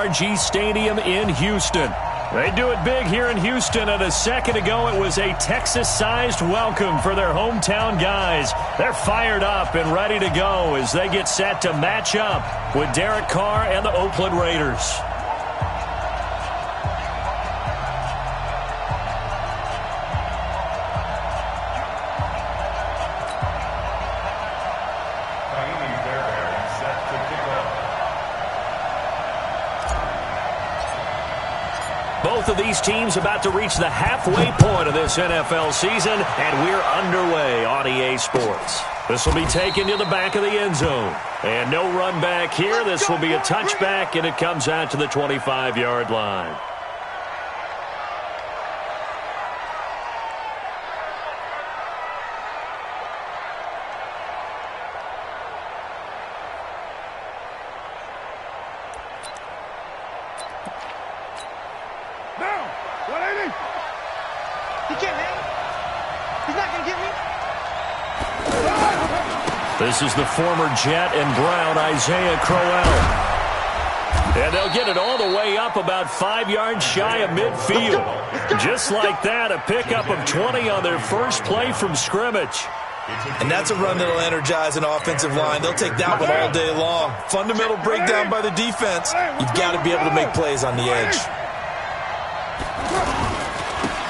NRG Stadium in Houston. They do it big here in Houston, and a second ago it was a Texas-sized welcome for their hometown guys. They're fired up and ready to go as they get set to match up with Derek Carr and the Oakland Raiders. Both of these teams about to reach the halfway point of this NFL season, and we're underway on EA Sports. This will be taken to the back of the end zone. And no run back here. This will be a touchback, and it comes out to the 25-yard line. This is the former Jet and Brown, Isaiah Crowell. And they'll get it all the way up about 5 yards shy of midfield. Just like that, a pickup of 20 on their first play from scrimmage. And that's a run that'll energize an offensive line. They'll take that one all day long. Fundamental breakdown by the defense. You've got to be able to make plays on the edge.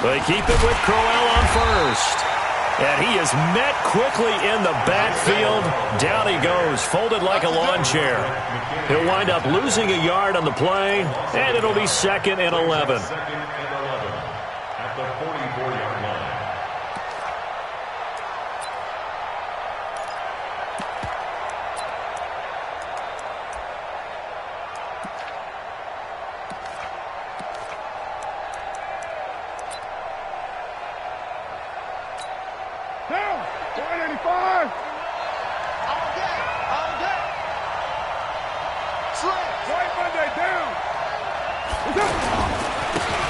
They keep it with Crowell on first. And he is met quickly in the backfield. Down he goes, folded like a lawn chair. He'll wind up losing a yard on the play, and it'll be 2nd and 11. At the 44-yard line.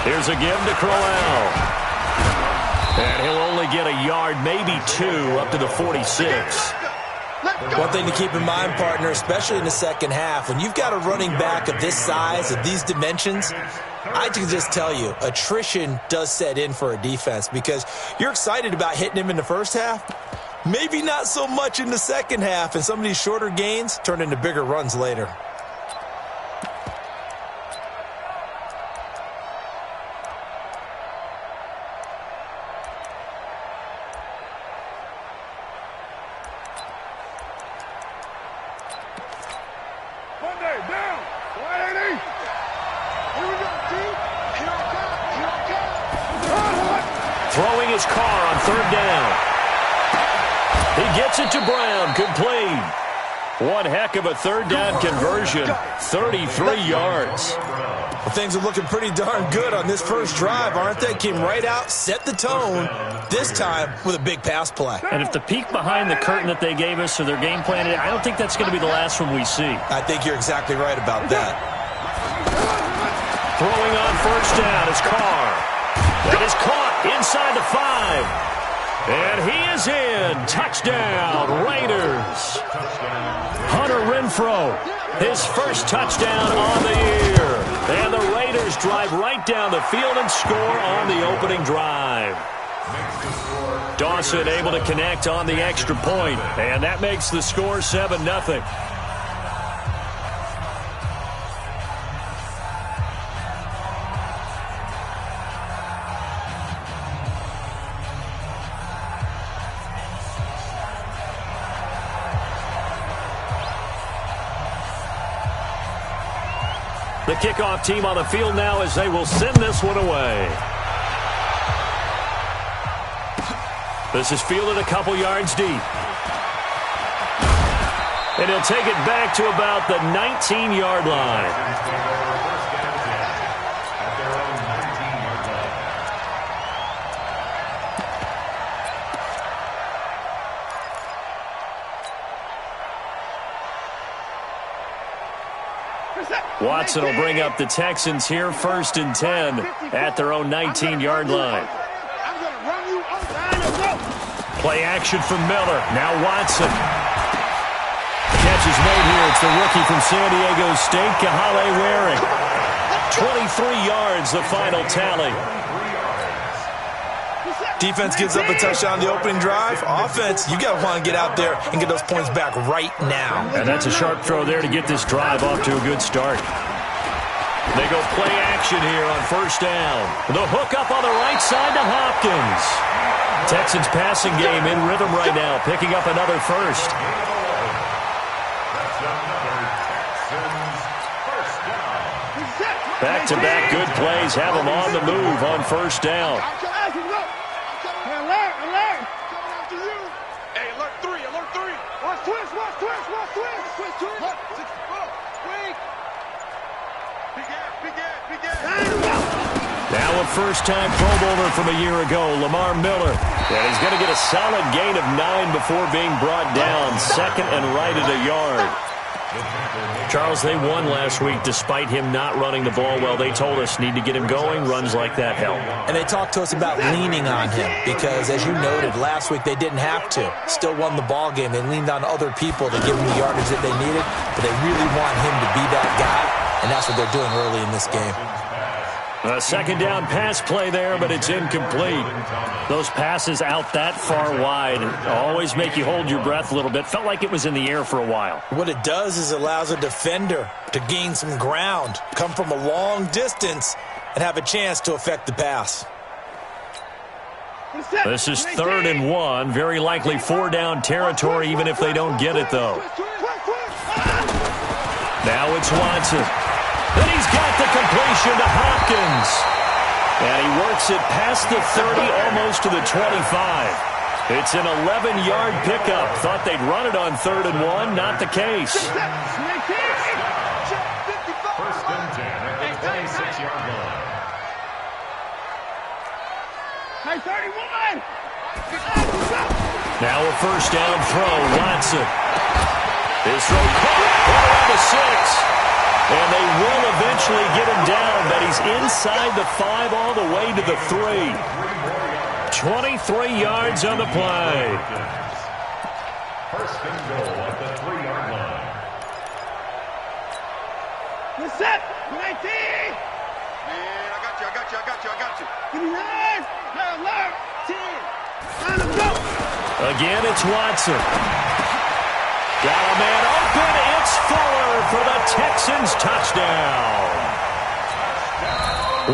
Here's a give to Crowell. And he'll only get a yard, maybe 2, up to the 46. One thing to keep in mind, partner, especially in the second half, when you've got a running back of this size, of these dimensions, I can just tell you, attrition does set in for a defense because you're excited about hitting him in the first half. Maybe not so much in the second half, and some of these shorter gains turn into bigger runs later. Throwing his car on third down. He gets it to Brown, complete. One heck of a third down conversion, 33 yards. Well, things are looking pretty darn good on this first drive, aren't they? Came right out, set the tone, this time with a big pass play. And if the peek behind the curtain that they gave us or their game plan, I don't think that's going to be the last one we see. I think you're exactly right about that. Throwing on first down is Carr. That is caught inside the 5. And he is in. Touchdown, Raiders. Hunter Renfrow, his first touchdown on the year. And the Raiders drive right down the field and score on the opening drive. Dawson able to connect on the extra point, and that makes the score 7-0. The kickoff team on the field now as they will send this one away. This is fielded a couple yards deep. And he'll take it back to about the 19-yard line. Watson will bring up the Texans here, 1st and 10 at their own 19-yard line. Play action from Miller. Now Watson. Catch is made here. It's the rookie from San Diego State, Kahale Waring. yards, the final tally. Defense gives up a touchdown on the opening drive. Offense, you got to want to get out there and get those points back right now. And that's a sharp throw there to get this drive off to a good start. They go play action here on first down. The hook up on the right side to Hopkins. Texans passing game in rhythm right now, picking up another first. Back-to-back good plays have them on the move on first down. Now a first-time Pro Bowler from a year ago, Lamar Miller. And he's going to get a solid gain of 9 before being brought down. Second and right at a yard. Charles, they won last week despite him not running the ball well. They told us need to get him going. Runs like that help. And they talked to us about leaning on him because, as you noted, last week they didn't have to. Still won the ball game. They leaned on other people to give him the yardage that they needed, but they really want him to be that guy, and that's what they're doing early in this game. A second down pass play there, but it's incomplete. Those passes out that far wide always make you hold your breath a little bit. Felt like it was in the air for a while. What it does is allows a defender to gain some ground, come from a long distance, and have a chance to affect the pass. This is 3rd and 1. Very likely 4-down territory, even if they don't get it, though. Now it's Watson. And he's got the completion to Hopkins. And he works it past the 30, almost to the 25. It's an 11-yard pickup. Thought they'd run it on 3rd and 1. Not the case. First and 10 at the 26-yard line. Hey, 31! Now a first down throw. Watson. His throw caught around the 6. And they will eventually get him down, but he's inside the 5 all the way to the 3. 23 yards on the play. First and goal at the 3-yard line. Good set! 19! Man, I got you. Give me 9! Alert! 10! Line up, go! Again, it's Watson. Got a man open. It's Fuller for the Texans touchdown.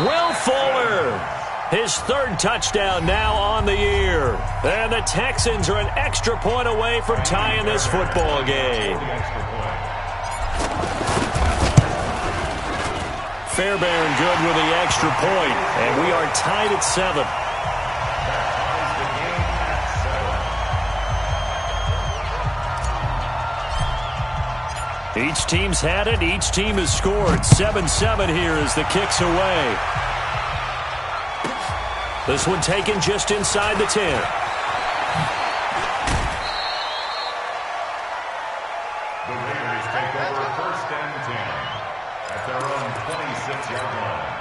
Will Fuller, his 3rd touchdown now on the year. And the Texans are an extra point away from tying this football game. Fairbairn good with the extra point, and we are tied at 7. Each team's had it. Each team has scored. 7-7 here as the kick's away. This one taken just inside the 10. The Raiders take over first and 10 at their own 26-yard line.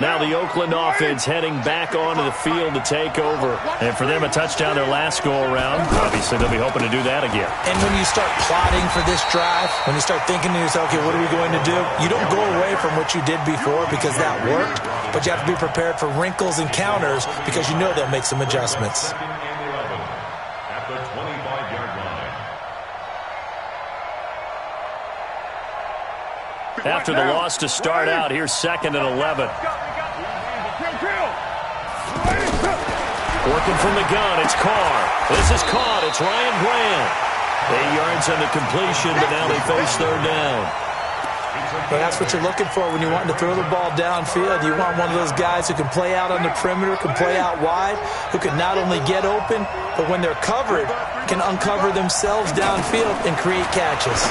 Now the Oakland offense heading back onto the field to take over. And for them, a touchdown their last go-around. Obviously, they'll be hoping to do that again. And when you start plotting for this drive, when you start thinking to yourself, okay, what are we going to do? You don't go away from what you did before because that worked, but you have to be prepared for wrinkles and counters because you know they'll make some adjustments. Second and 11 at the 25-yard line. After the loss to start out, here's 2nd and 11. Working from the gun, it's Carr. This is caught. It's Ryan Grant. 8 yards on the completion, but now they face 3rd down. But that's what you're looking for when you want to throw the ball downfield. You want one of those guys who can play out on the perimeter, can play out wide, who can not only get open, but when they're covered, can uncover themselves downfield and create catches.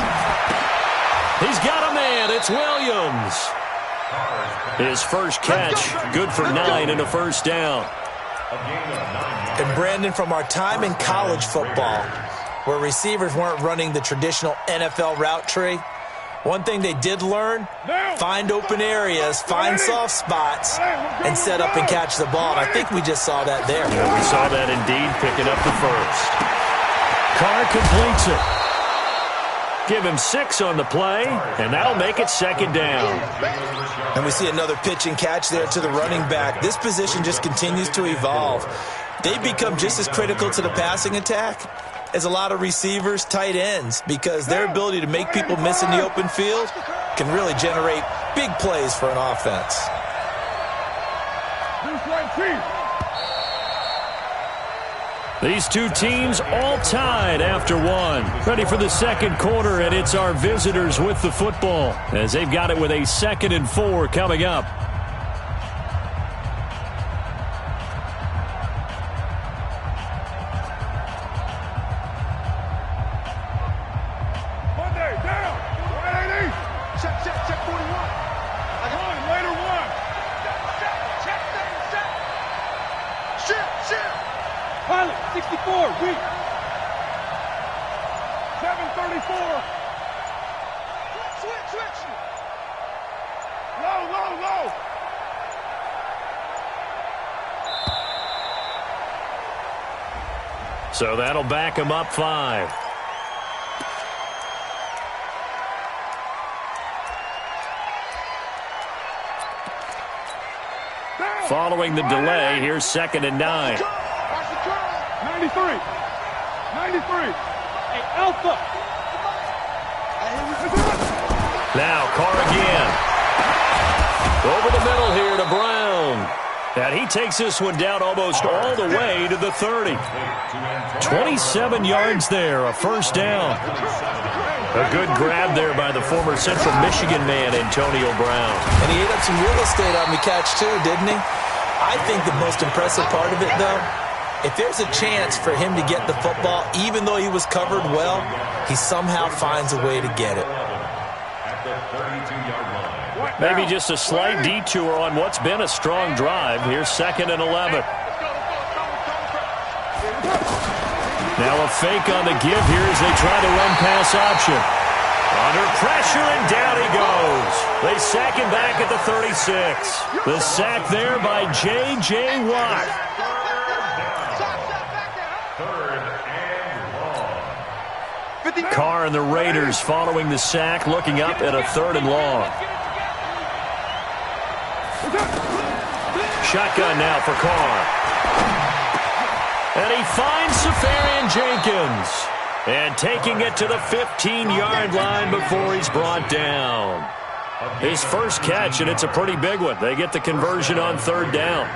He's got a man. It's Williams. His first catch, good for 9 and a first down. And Brandon, from our time in college football, where receivers weren't running the traditional NFL route tree, one thing they did learn, find open areas, find soft spots, and set up and catch the ball. And I think we just saw that there. Yeah, we saw that indeed, picking up the first. Carr completes it. Give him 6 on the play, and that'll make it second down. And we see another pitch and catch there to the running back. This position just continues to evolve. They've become just as critical to the passing attack as a lot of receivers, tight ends, because their ability to make people miss in the open field can really generate big plays for an offense. These two teams all tied after one. Ready for the second quarter, and it's our visitors with the football as they've got it with a 2nd and 4 coming up. Pilot, 64, weak. 734. Switch. Low. So that'll back him up 5. Following the delay, here's 2nd and 9. 93. Hey, Alpha. Now Carr again. Over the middle here to Brown. And he takes this one down almost all the way to the 30. 27 yards there, a first down. A good grab there by the former Central Michigan man, Antonio Brown. And he ate up some real estate on the catch too, didn't he? I think the most impressive part of it, though, if there's a chance for him to get the football, even though he was covered well, he somehow finds a way to get it. Maybe just a slight detour on what's been a strong drive. Here's 2nd and 11. Now a fake on the give here as they try to run pass option. Under pressure, and down he goes. They sack him back at the 36. The sack there by J.J. Watt. Carr and the Raiders following the sack, looking up at a 3rd and long. Shotgun now for Carr. And he finds Safarian Jenkins. And taking it to the 15-yard line before he's brought down. His first catch, and it's a pretty big one. They get the conversion on 3rd down.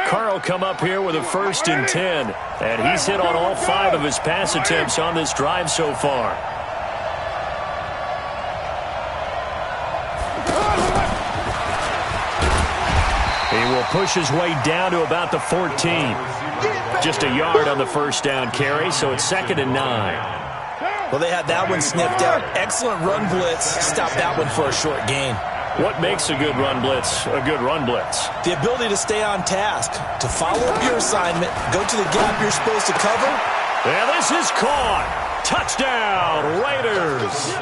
Carr will come up here with a 1st and 10. And he's hit on all 5 of his pass attempts on this drive so far. He will push his way down to about the 14. Just a yard on the first down carry, so it's 2nd and 9. Well, they had that one sniffed out. Excellent run blitz. Stop that one for a short gain. What makes a good run blitz a good run blitz? The ability to stay on task, to follow up your assignment, go to the gap you're supposed to cover. And this is caught. Touchdown, Raiders.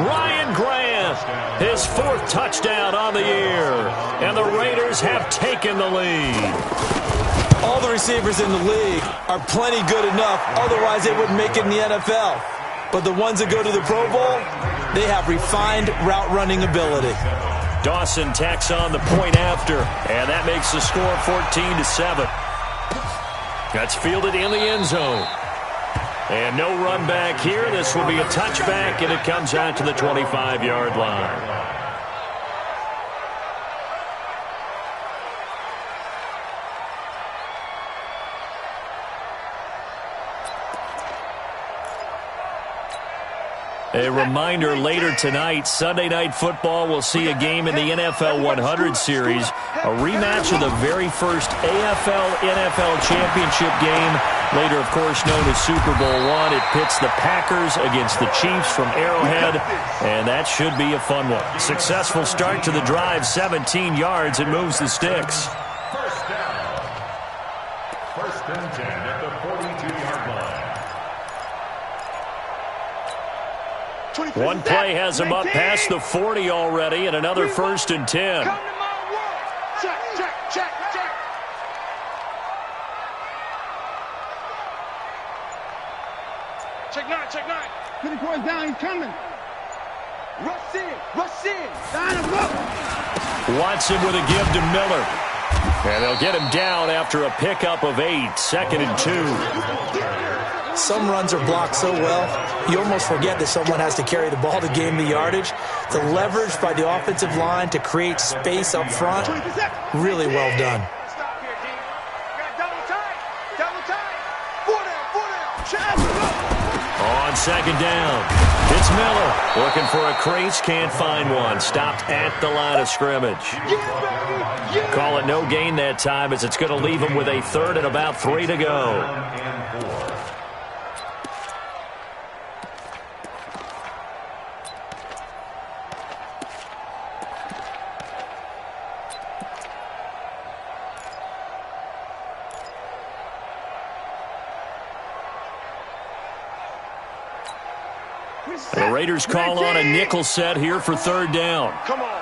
Ryan Grant, his 4th touchdown on the year. And the Raiders have taken the lead. All the receivers in the league are plenty good enough, otherwise they wouldn't make it in the NFL. But the ones that go to the Pro Bowl, they have refined route running ability. Dawson tacks on the point after, and that makes the score 14-7. That's fielded in the end zone. And no run back here. This will be a touchback, and it comes out to the 25-yard line. A reminder, later tonight, Sunday Night Football will see a game in the NFL 100 Series, a rematch of the very first AFL-NFL Championship game, later, of course, known as Super Bowl I. It pits the Packers against the Chiefs from Arrowhead, and that should be a fun one. Successful start to the drive, 17 yards, and moves the sticks. First down. 1st and 10 at the 42-yard line. One play has him up past the 40 already, and another 1st and 10. Check. Check nine, check nine. 54 is down, he's coming. Rush in, rush in. Line him up. Watson with a give to Miller. And they'll get him down after a pickup of 8, 2nd and 2. Some runs are blocked so well, you almost forget that someone has to carry the ball to gain the yardage. The leverage by the offensive line to create space up front, really well done. Stop here, D. Double tight. Double tight. 4 down. On 2nd down, it's Miller looking for a crease, can't find one. Stopped at the line of scrimmage. Call it no gain that time, as it's going to leave him with a 3rd and about 3 to go. The Raiders call on a nickel set here for 3rd down. Come on.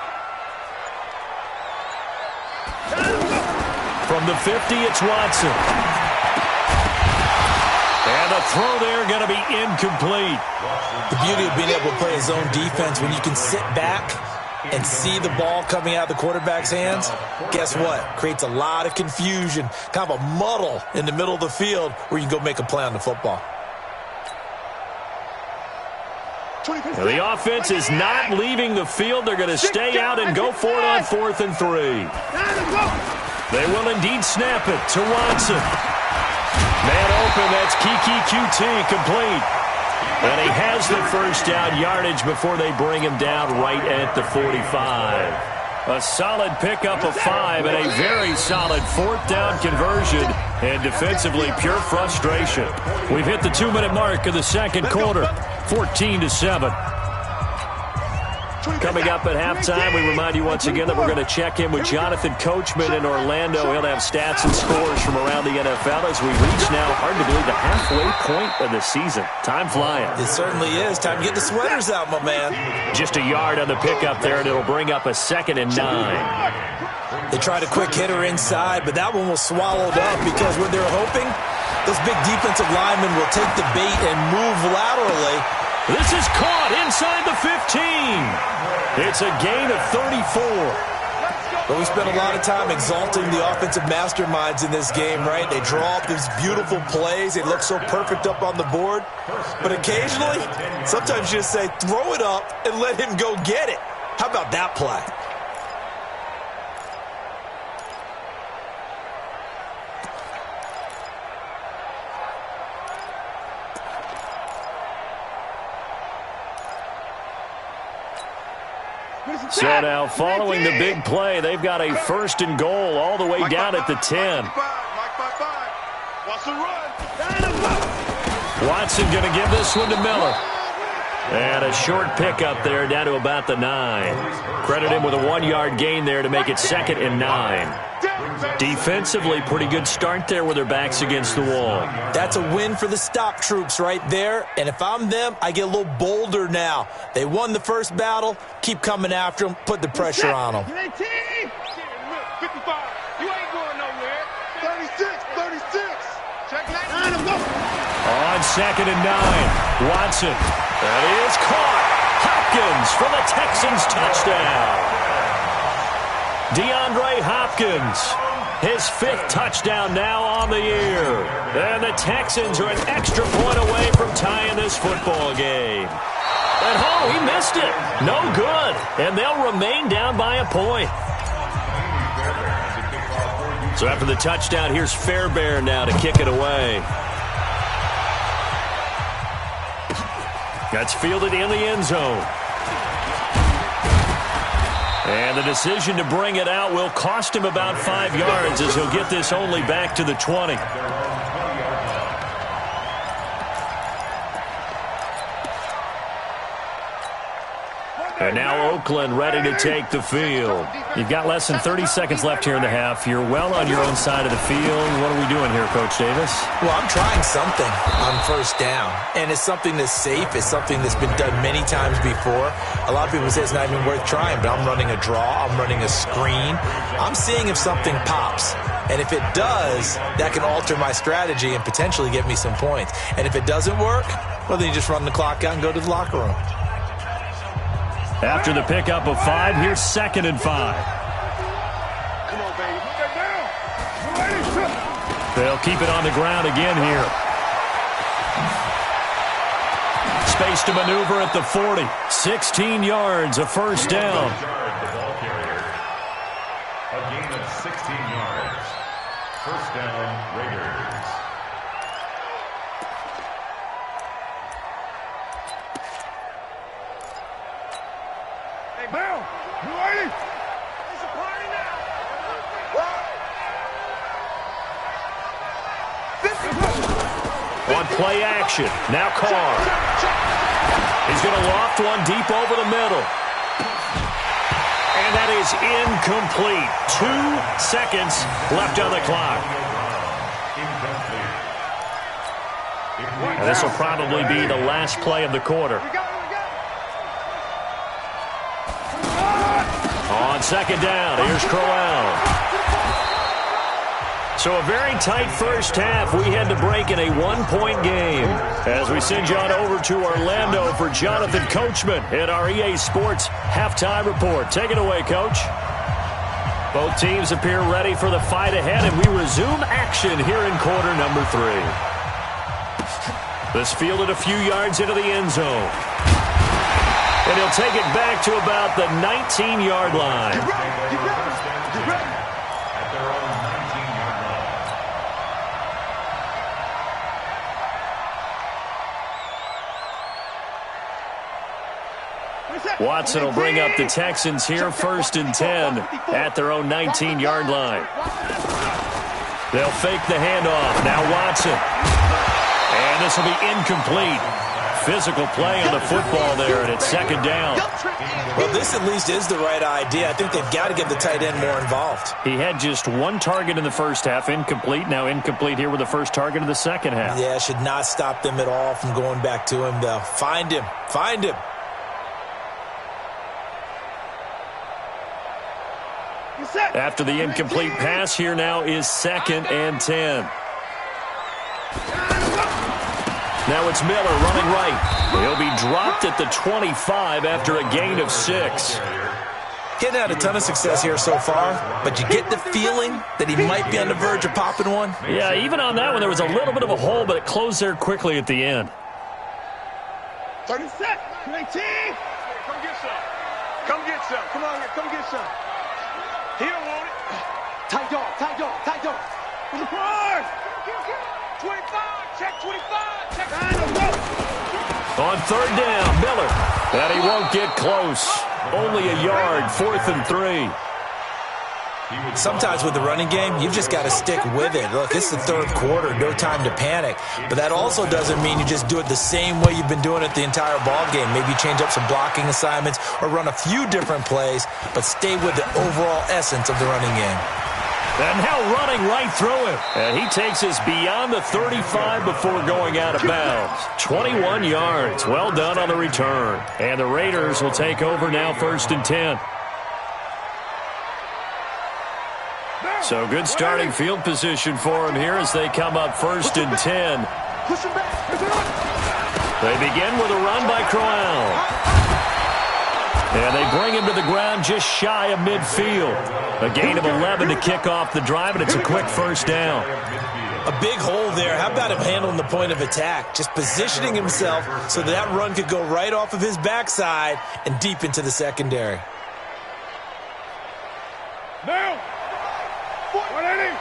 From the 50, it's Watson. And the throw there going to be incomplete. The beauty of being able to play a zone defense when you can sit back and see the ball coming out of the quarterback's hands, guess what? Creates a lot of confusion, kind of a muddle in the middle of the field where you can go make a play on the football. Now the offense is not leaving the field. They're going to stay out and go for it on 4th and 3. They will indeed snap it to Watson. Man open, that's Kiki QT, complete. And he has the 1st down yardage before they bring him down right at the 45. A solid pickup of 5 and a very solid 4th down conversion. And defensively, pure frustration. We've hit the 2-minute mark of the 2nd quarter, 14-7. Coming up at halftime, we remind you once again that we're going to check in with Jonathan Coachman in Orlando. He'll have stats and scores from around the NFL as we reach now, hard to believe, the halfway point of the season. Time flying. It certainly is. Time to get the sweaters out, my man. Just a yard on the pickup there, and it'll bring up a 2nd and 9. They tried a quick hitter inside, but that one was swallowed up because when they're hoping, those big defensive linemen will take the bait and move laterally. This is caught inside the 15. It's a gain of 34. But we spent a lot of time exalting the offensive masterminds in this game, right? They draw up these beautiful plays. They look so perfect up on the board. But occasionally, sometimes you just say, throw it up and let him go get it. How about that play? So now, following the big play, they've got a 1st and goal all the way down at the 10. Watson going to give this one to Miller. And a short pickup there down to about the 9. Credit him with a 1-yard gain there to make it 2nd and 9. Defensively, pretty good start there with their backs against the wall. That's a win for the stop troops right there. And if I'm them, I get a little bolder now. They won the first battle. Keep coming after them. Put the pressure on them. 55. You ain't going nowhere. 36. Check that. On 2nd and 9, Watson. That is caught. Hopkins for the Texans touchdown. DeAndre Hopkins, his 5th touchdown now on the year. And the Texans are an extra point away from tying this football game. And he missed it. No good. And they'll remain down by a point. So after the touchdown, here's Fairbairn now to kick it away. That's fielded in the end zone. And the decision to bring it out will cost him about 5 yards as he'll get this only back to the 20. And now Oakland ready to take the field. You've got less than 30 seconds left here in the half. You're well on your own side of the field. What are we doing here, Coach Davis? Well, I'm trying something on 1st down. And it's something that's safe. It's something that's been done many times before. A lot of people say it's not even worth trying, but I'm running a draw. I'm running a screen. I'm seeing if something pops. And if it does, that can alter my strategy and potentially get me some points. And if it doesn't work, well, then you just run the clock out and go to the locker room. After the pickup of 5, here's 2nd and 5. Come on, baby. Get down. They'll keep it on the ground again here. Space to maneuver at the 40. 16 yards, a first down. The ball carrier. A gain of 16 yards. First down, Raiders. Hey, Bill. You ready? It's a party now. On play action. Now Carr. He's going to loft one deep over the middle. And that is incomplete. 2 seconds left on the clock. And this will probably be the last play of the quarter. On 2nd down, here's Crowell. So a very tight first half. We had to break in a 1-point game. As we send you on over to Orlando for Jonathan Coachman at our EA Sports Halftime Report. Take it away, Coach. Both teams appear ready for the fight ahead, and we resume action here in quarter number 3. This fielded a few yards into the end zone. And he'll take it back to about the 19-yard line. At their own 19-yard line. Watson will bring up the Texans here, 1st and 10 at their own 19-yard line. They'll fake the handoff. Now Watson. And this will be incomplete. Physical play on the football there, and it's 2nd down. Well, this at least is the right idea. I think they've got to get the tight end more involved. He had just 1 target in the first half, incomplete. Now incomplete here with the first target of the second half. Yeah, should not stop them at all from going back to him, though. Find him. Find him. After the incomplete pass, here now is 2nd and 10. Now it's Miller running right. He'll be dropped at the 25 after a gain of 6. Getting had a ton of success here so far, but you get the feeling that he might be on the verge of popping one. Yeah, even on that one, there was a little bit of a hole, but it closed there quickly at the end. 30 seconds. 19. Come get some. Come get some. Come on here. Come get some. He don't want it. Tight dog. Tight dog. Tight dog. To the car. 25. Check 25. Check. On 3rd down, Miller. And he won't get close. Only a yard, 4th and 3. Sometimes with the running game, you've just got to stick with it. Look, it's the 3rd quarter, no time to panic. But that also doesn't mean you just do it the same way you've been doing it the entire ball game. Maybe change up some blocking assignments or run a few different plays, but stay with the overall essence of the running game. And now running right through him. And he takes us beyond the 35 before going out of bounds. 21 yards. Well done on the return. And the Raiders will take over now, 1st and 10. So good starting field position for him here as they come up 1st and 10. They begin with a run by Crowell. And they bring him to the ground just shy of midfield. A gain of 11 to kick off the drive, and it's a quick first down. A big hole there. How about him handling the point of attack? Just positioning himself so that run could go right off of his backside and deep into the secondary. Now. 180.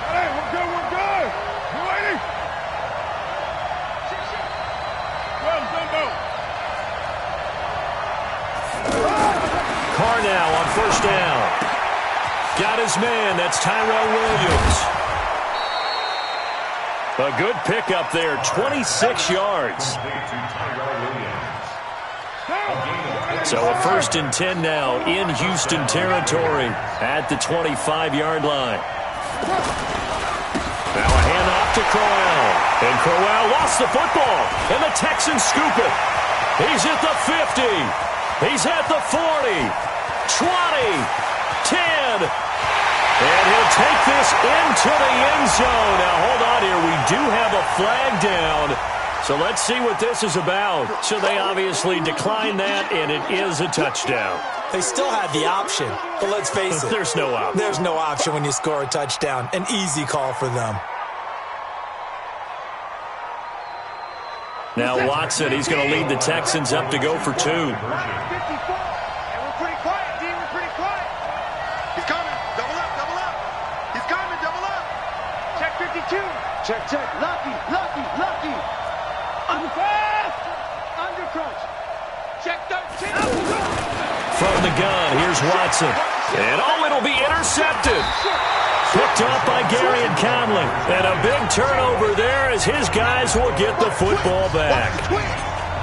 Hey, we're good. We're good. 180. Well done, Bo. Carr now on 1st down. Got his man. That's Tyrell Williams. A good pickup there. 26 yards. So a 1st and 10 now in Houston territory at the 25-yard line. Now a handoff to Crowell. And Crowell lost the football. And the Texans scoop it. He's at the 50. He's at the 40, 20, 10, And he'll take this into the end zone. Now, hold on here. We do have a flag down. So let's see what this is about. So they obviously declined that, and it is a touchdown. They still had the option, but let's face it. There's no option. There's no option when you score a touchdown. An easy call for them. Now Watson, he's going to lead the Texans up to go for 2. 54. And we're pretty quiet, D. We're pretty quiet. He's coming. Double up, double up. He's coming, double up. Check 52. Check, check. Lucky, lucky, lucky. Under fast. Under crunch. Check 13. From the gun, here's Watson. And it'll be intercepted. Picked off by Gary and Conley. And a big turnover there as his guys will get the football back.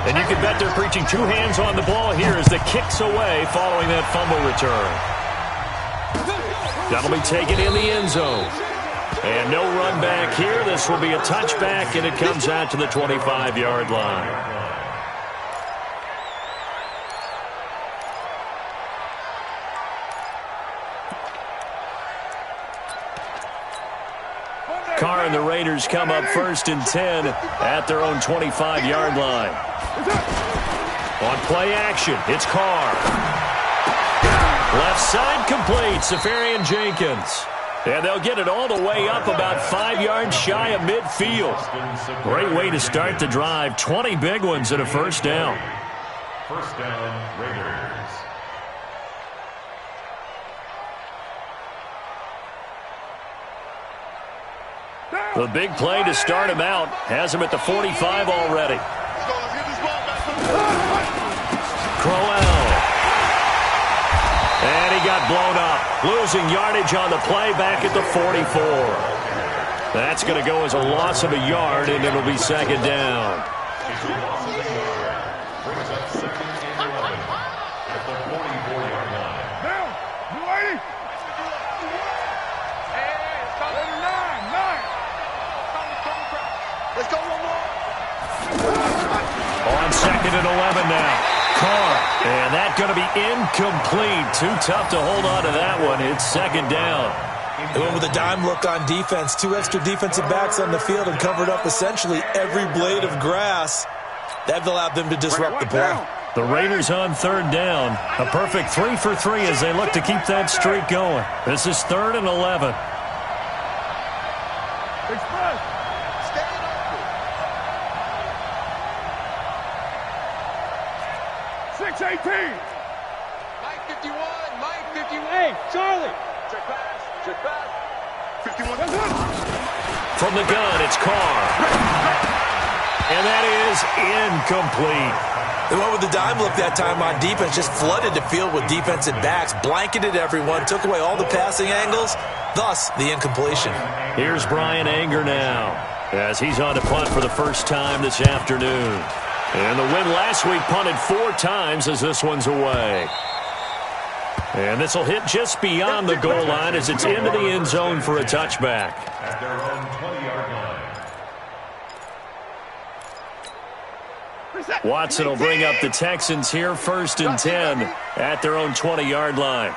And you can bet they're preaching 2 hands on the ball here as the kick's away following that fumble return. That'll be taken in the end zone. And no run back here. This will be a touchback, and it comes out to the 25-yard line. Carr and the Raiders come up 1st and 10 at their own 25-yard line. On play action, it's Carr. Left side complete, Safarian Jenkins. And they'll get it all the way up about 5 yards shy of midfield. Great way to start the drive. 20 big ones and a first down. First down, Raiders. The big play to start him out has him at the 45 already. Let's get this ball back. Crowell. And he got blown up. Losing yardage on the play back at the 44. That's going to go as a loss of a yard, and it'll be 2nd down. It's a loss of a yard. Brings up 2nd and 11 at the 44-yard line. Down. You ready? Hey, it's got 9. Let's go one more. On 2nd and 11 now. Carr. And that's going to be incomplete. Too tough to hold on to that one. It's 2nd down. They went with a dime look on defense. 2 extra defensive backs on the field and covered up essentially every blade of grass. That allowed them to disrupt the play. The Raiders on 3rd down. A perfect 3 for 3 as they look to keep that streak going. This is 3rd and 11. Express. Stay open. 6-18. Mike 51. Mike 51. Hey, Charlie. Check pass. Check pass. 51. From the gun, it's Carr. And that is incomplete. They went with the dime look that time on defense, just flooded the field with defensive backs, blanketed everyone, took away all the passing angles, thus the incompletion. Here's Brian Anger now as he's on to punt for the first time this afternoon. And the win last week punted 4 times as this one's away. And this will hit just beyond the goal line as it's into the end zone for a touchback. At their own 20-yard line. Watson will bring up the Texans here 1st and 10 at their own 20-yard line.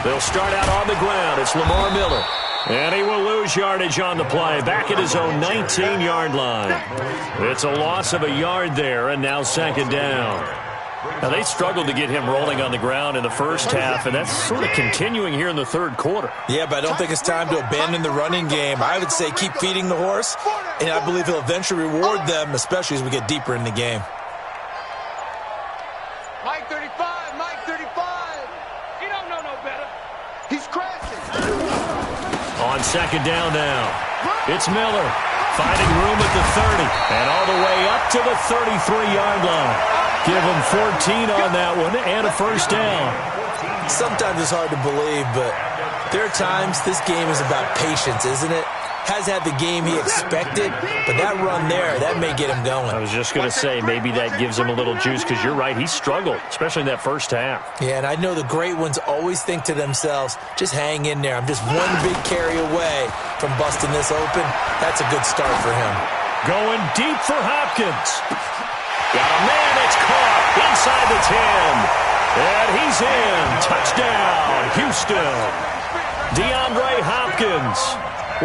They'll start out on the ground. It's Lamar Miller. And he will lose yardage on the play back at his own 19-yard line. It's a loss of a yard there, and now 2nd down. Now, they struggled to get him rolling on the ground in the first half, and that's sort of continuing here in the 3rd quarter. Yeah, but I don't think it's time to abandon the running game. I would say keep feeding the horse, and I believe he'll eventually reward them, especially as we get deeper in the game. Mike 35. Mike 35. He don't know no better. He's crashing. On 2nd down now, it's Miller finding room at the 30 and all the way up to the 33-yard line. Give him 14 on that one and a first down. Sometimes it's hard to believe, but there are times this game is about patience, isn't it? Has had the game he expected, but that run there, that may get him going. I was just going to say, maybe that gives him a little juice because you're right, he struggled, especially in that first half. Yeah, and I know the great ones always think to themselves, just hang in there. I'm just one big carry away from busting this open. That's a good start for him. Going deep for Hopkins. Got a man, it's caught inside the 10. And he's in. Touchdown, Houston. DeAndre Hopkins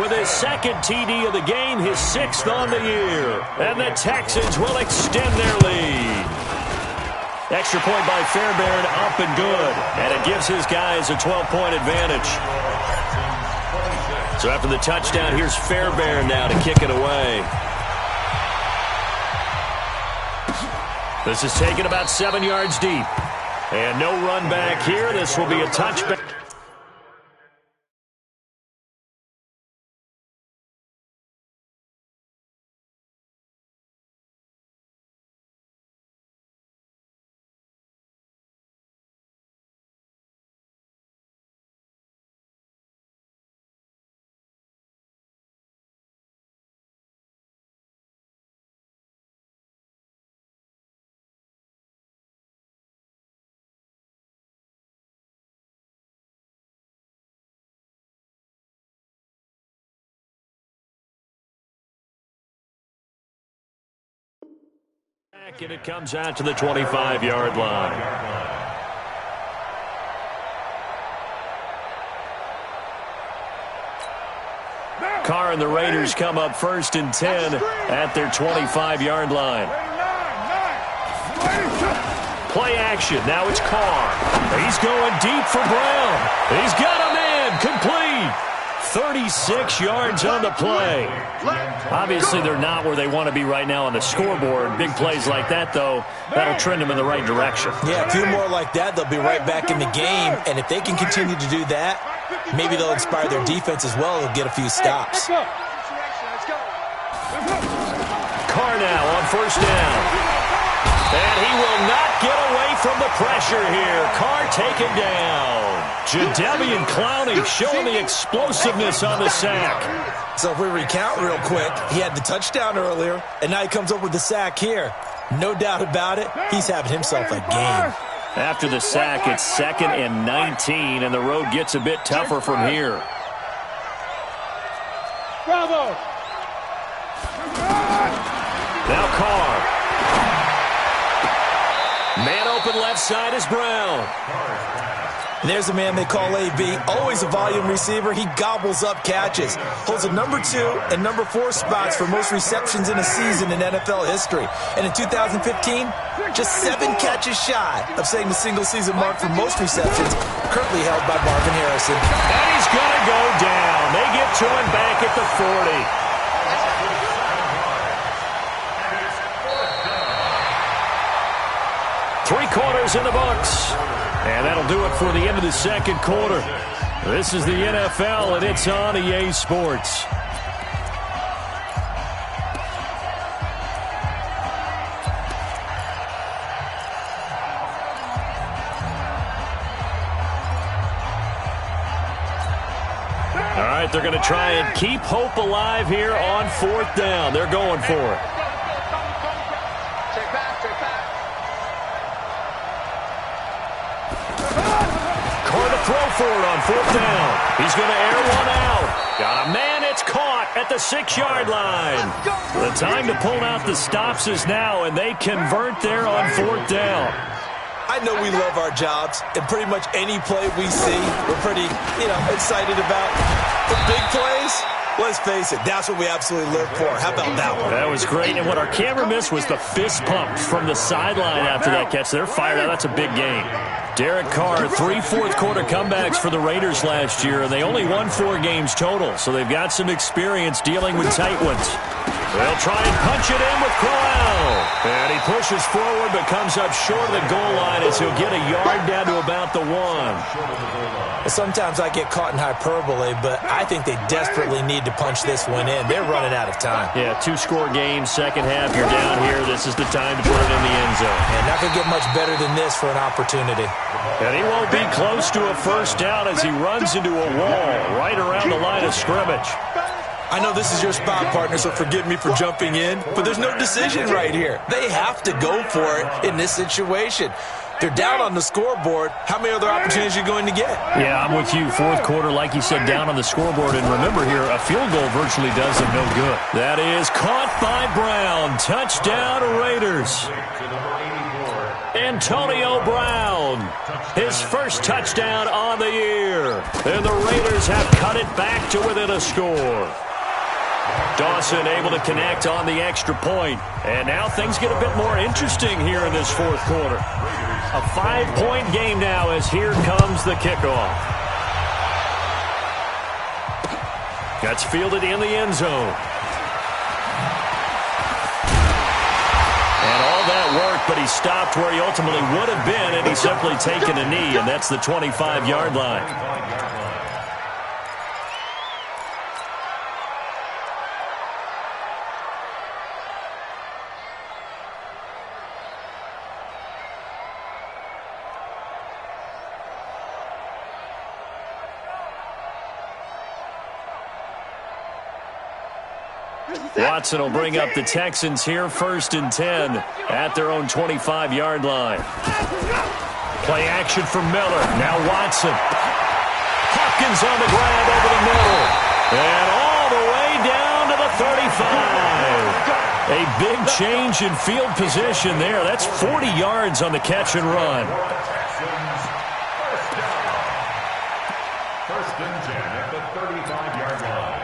with his second TD of the game, his sixth on the year. And the Texans will extend their lead. Extra point by Fairbairn, up and good. And it gives his guys a 12-point advantage. So after the touchdown, here's Fairbairn now to kick it away. This is taken about 7 yards deep. And no run back here. This will be a touchback. And it comes out to the 25-yard line. Carr and the Raiders come up 1st and 10 at their 25-yard line. Play action. Now it's Carr. He's going deep for Brown. He's got a man. Complete. 36 yards on the play. Obviously, they're not where they want to be right now on the scoreboard. Big plays like that, though, that'll trend them in the right direction. Yeah, a few more like that, they'll be right back in the game. And if they can continue to do that, maybe they'll inspire their defense as well. They'll get a few stops. Carr now on 1st down. And he will not get away from the pressure here. Carr taken down. Jadeveon Clowney showing the explosiveness on the sack. So if we recount real quick, he had the touchdown earlier, and now he comes up with the sack here. No doubt about it, he's having himself a game. After the sack, it's 2nd and 19, and the road gets a bit tougher from here. Bravo! Now Carr. Man open left side is Brown. There's a man they call AB, always a volume receiver. He gobbles up catches. Holds a number 2 and number 4 spots for most receptions in a season in NFL history. And in 2015, just 7 catches shy of setting the single-season mark for most receptions, currently held by Marvin Harrison. And he's going to go down. They get to him back at the 40. Three quarters in the books. And that'll do it for the end of the second quarter. This is the NFL, and it's on EA Sports. All right, they're going to try and keep hope alive here on 4th down. They're going for it. Throw for it on 4th down. He's going to air one out. Got a man. It's caught at the 6-yard line. The time to pull out the stops is now, and they convert there on 4th down. I know we love our jobs, and pretty much any play we see, we're pretty, excited about. But big plays, let's face it, that's what we absolutely live for. How about that one? That was great, and what our camera missed was the fist pump from the sideline after that catch. They're fired out. That's a big game. Derek Carr, 3 fourth-quarter comebacks for the Raiders last year, and they only won 4 games total, so they've got some experience dealing with tight ones. They'll try and punch it in with Crowell. And he pushes forward but comes up short of the goal line as he'll get a yard down to about the 1. Sometimes I get caught in hyperbole, but I think they desperately need to punch this one in. They're running out of time. Yeah, 2-score game, second half, you're down here. This is the time to put it in the end zone. And not going to get much better than this for an opportunity. And he won't be close to a 1st down as he runs into a wall right around the line of scrimmage. I know this is your spot, partner, so forgive me for jumping in, but there's no decision right here. They have to go for it in this situation. They're down on the scoreboard. How many other opportunities are you going to get? Yeah, I'm with you. 4th quarter, like you said, down on the scoreboard. And remember here, a field goal virtually does them no good. That is caught by Brown. Touchdown, Raiders. Antonio Brown, his first touchdown on the year. And the Raiders have cut it back to within a score. Dawson able to connect on the extra point. And now things get a bit more interesting here in this fourth quarter. A 5-point game now as here comes the kickoff. That's fielded in the end zone. And all that work, but he stopped where he ultimately would have been, and he's simply taken a knee, and that's the 25-yard line. Watson will bring up the Texans here, 1st and 10 at their own 25-yard line. Play action for Miller. Now Watson. Hopkins on the grab over the middle. And all the way down to the 35. A big change in field position there. That's 40 yards on the catch and run. First and 10 at the 35-yard line.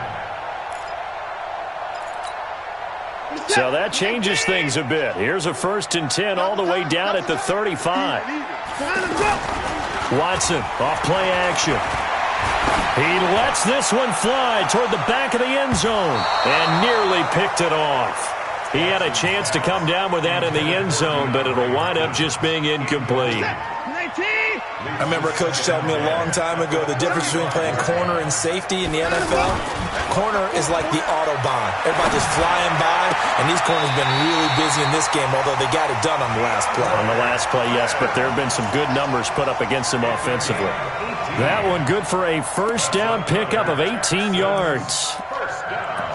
So that changes things a bit. Here's a 1st and 10 all the way down at the 35. Watson off play action. He lets this one fly toward the back of the end zone and nearly picked it off. He had a chance to come down with that in the end zone, but it'll wind up just being incomplete. I remember a coach telling me a long time ago the difference between playing corner and safety in the NFL. Corner is like the Autobahn. Everybody just flying by, and these corners have been really busy in this game, although they got it done on the last play. On the last play, yes, but there have been some good numbers put up against them offensively. That one good for a first down pickup of 18 yards. First down.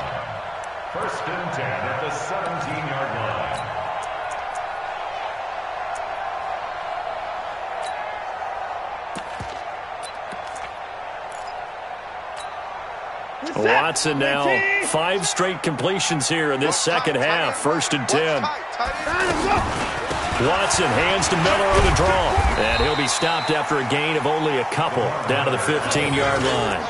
1st and 10 at the 17-yard line. Watson now 5 straight completions here in this second half. 1st and 10. Watson hands to Miller on the draw. And he'll be stopped after a gain of only a couple down to the 15-yard line.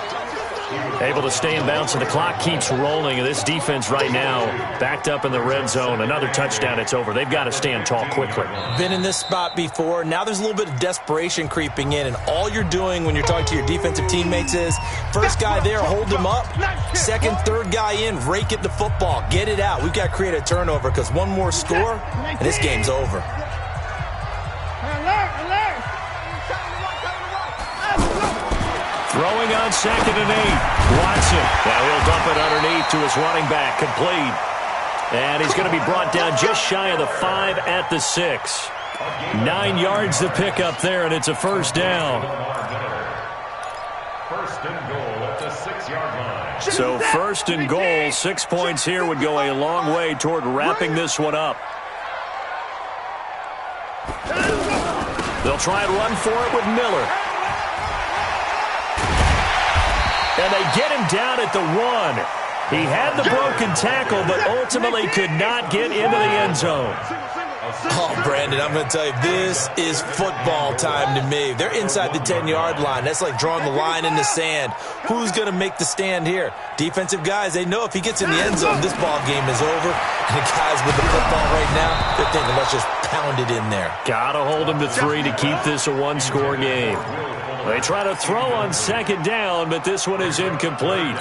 Able to stay in bounds, and the clock keeps rolling. And this defense right now backed up in the red zone. Another touchdown, it's over. They've got to stand tall quickly. Been in this spot before. Now there's a little bit of desperation creeping in, and all you're doing when you're talking to your defensive teammates is first guy there, hold him up. Second, third guy in, rake it the football. Get it out. We've got to create a turnover because one more score, and this game's over. Throwing on 2nd and 8. Watson. Now he'll dump it underneath to his running back. Complete. And he's going to be brought down just shy of the 5 at the 6. 9 yards to pick up there, and it's a first down. First and goal at the 6-yard line. So 1st and goal, 6 points here would go a long way toward wrapping this one up. They'll try and run for it with Miller. And they get him down at the 1. He had the broken tackle, but ultimately could not get into the end zone. Oh, Brandon, I'm going to tell you, this is football time to me. They're inside the 10-yard line. That's like drawing the line in the sand. Who's going to make the stand here? Defensive guys, they know if he gets in the end zone, this ball game is over. And the guys with the football right now, they're thinking, let's just pound it in there. Got to hold him to 3 to keep this a one-score game. They try to throw on 2nd down, but this one is incomplete.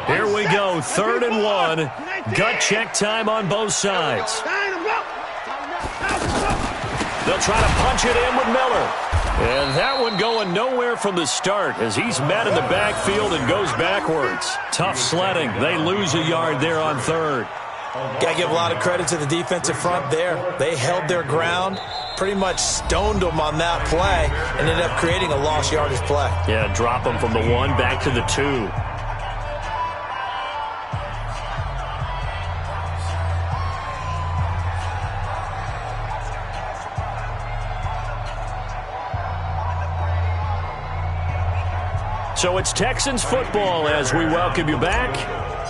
Here we go, 3rd and 1. Gut check time on both sides. They'll try to punch it in with Miller. And that one going nowhere from the start as he's met in the backfield and goes backwards. Tough sledding. They lose a yard there on 3rd. Got to give a lot of credit to the defensive front there. They held their ground, pretty much stoned them on that play, and ended up creating a lost yardage play. Yeah, drop them from the 1 back to the 2. So it's Texans football as we welcome you back.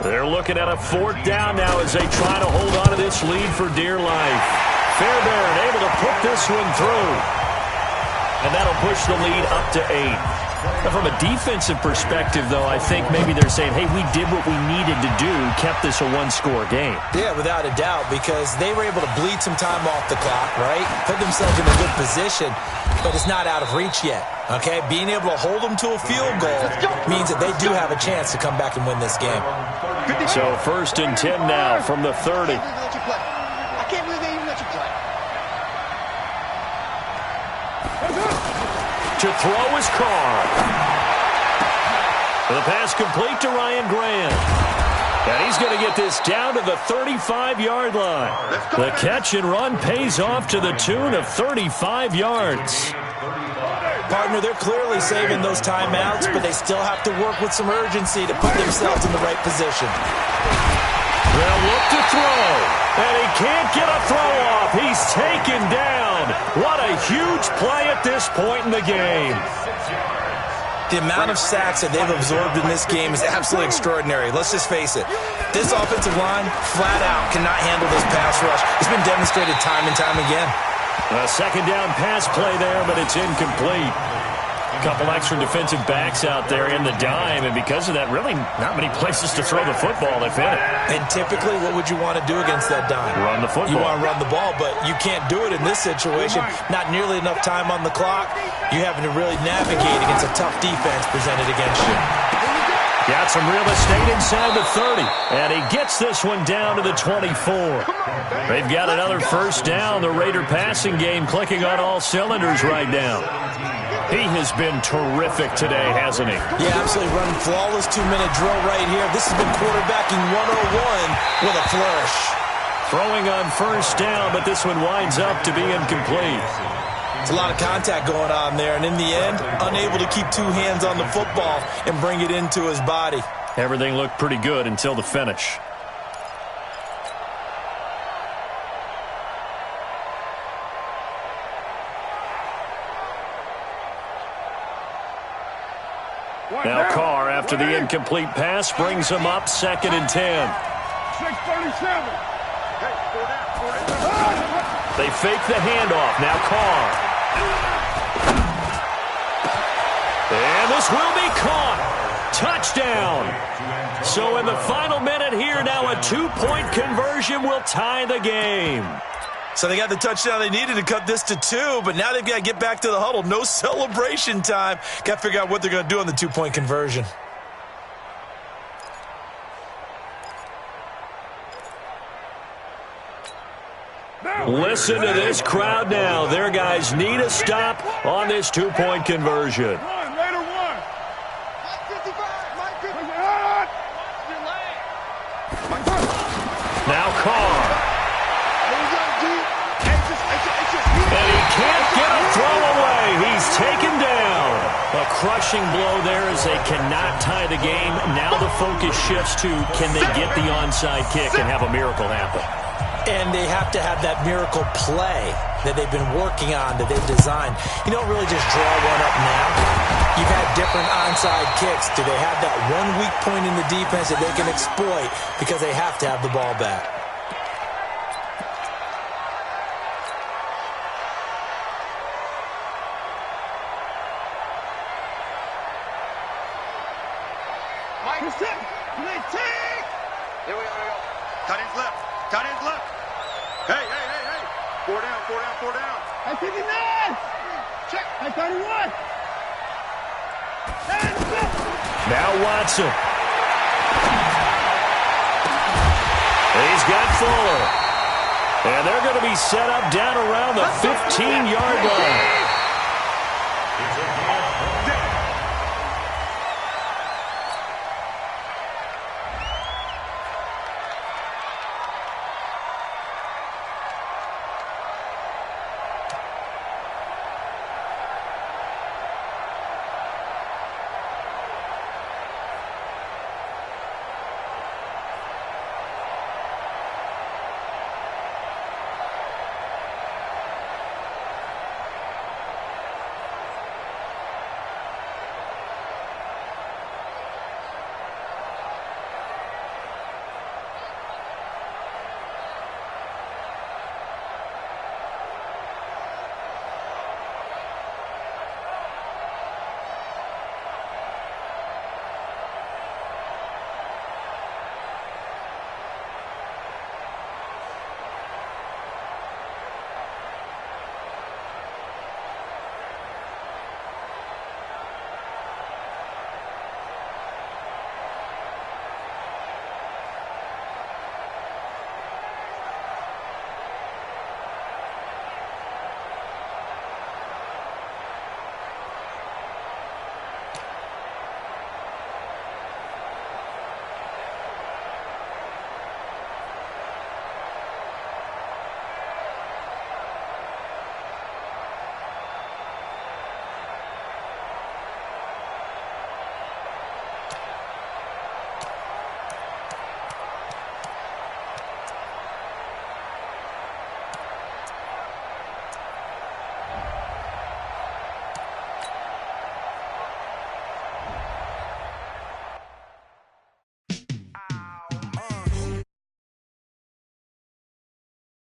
They're looking at a 4th down now as they try to hold on to this lead for dear life. Fairbairn able to put this one through. And that'll push the lead up to 8. Now, from a defensive perspective, though, I think maybe they're saying, hey, we did what we needed to do, kept this a one-score game. Yeah, without a doubt, because they were able to bleed some time off the clock, right? Put themselves in a good position, but it's not out of reach yet, okay? Being able to hold them to a field goal means that they do have a chance to come back and win this game. So 1st and 10 now from the 30. I can't believe they even let you play. To throw is Carr. The pass complete to Ryan Grant. And he's going to get this down to the 35-yard line. The catch and run pays off to the tune of 35 yards. Partner, they're clearly saving those timeouts, but they still have to work with some urgency to put themselves in the right position. They'll look to throw, and he can't get a throw off. He's taken down. What a huge play at this point in the game. The amount of sacks that they've absorbed in this game is absolutely extraordinary. Let's just face it. This offensive line, flat out, cannot handle this pass rush. It's been demonstrated time and time again. A second down pass play there, but it's incomplete. A couple extra defensive backs out there in the dime, and because of that, really not many places to throw the football, if any. And typically, what would you want to do against that dime? Run the football. You want to run the ball, but you can't do it in this situation. Not nearly enough time on the clock. You're having to really navigate against a tough defense presented against you. Got some real estate inside the 30, and he gets this one down to the 24. They've got another first down. The Raider passing game clicking on all cylinders right now. He has been terrific today, hasn't he? Yeah, absolutely. Running flawless 2-minute drill right here. This has been quarterbacking 101 with a flourish. Throwing on first down, but this one winds up to be incomplete. It's a lot of contact going on there, and in the end, unable to keep two hands on the football and bring it into his body. Everything looked pretty good until the finish. Now Carr, after the incomplete pass, brings him up 2nd and 10. 6:37. They fake the handoff. Now Carr. And this will be caught. Touchdown. So in the final minute here, now a 2-point conversion will tie the game. So they got the touchdown they needed to cut this to 2, but now they've got to get back to the huddle. No celebration time. Got to figure out what they're going to do on the 2-point conversion. Listen to this crowd now. Their guys need a stop on this 2-point conversion. Now Carr. And he can't get a throw away. He's taken down. A crushing blow there as they cannot tie the game. Now the focus shifts to can they get the onside kick and have a miracle happen. And they have to have that miracle play that they've been working on, that they've designed. You don't really just draw one up now. You've had different onside kicks. Do they have that one weak point in the defense that they can exploit because they have to have the ball back? Here we go. Tight ends left. Tight ends left. Hey. 4 down. At 59. Check. At 31. Now Watson. He's got Fuller. And they're going to be set up down around the 15-yard line.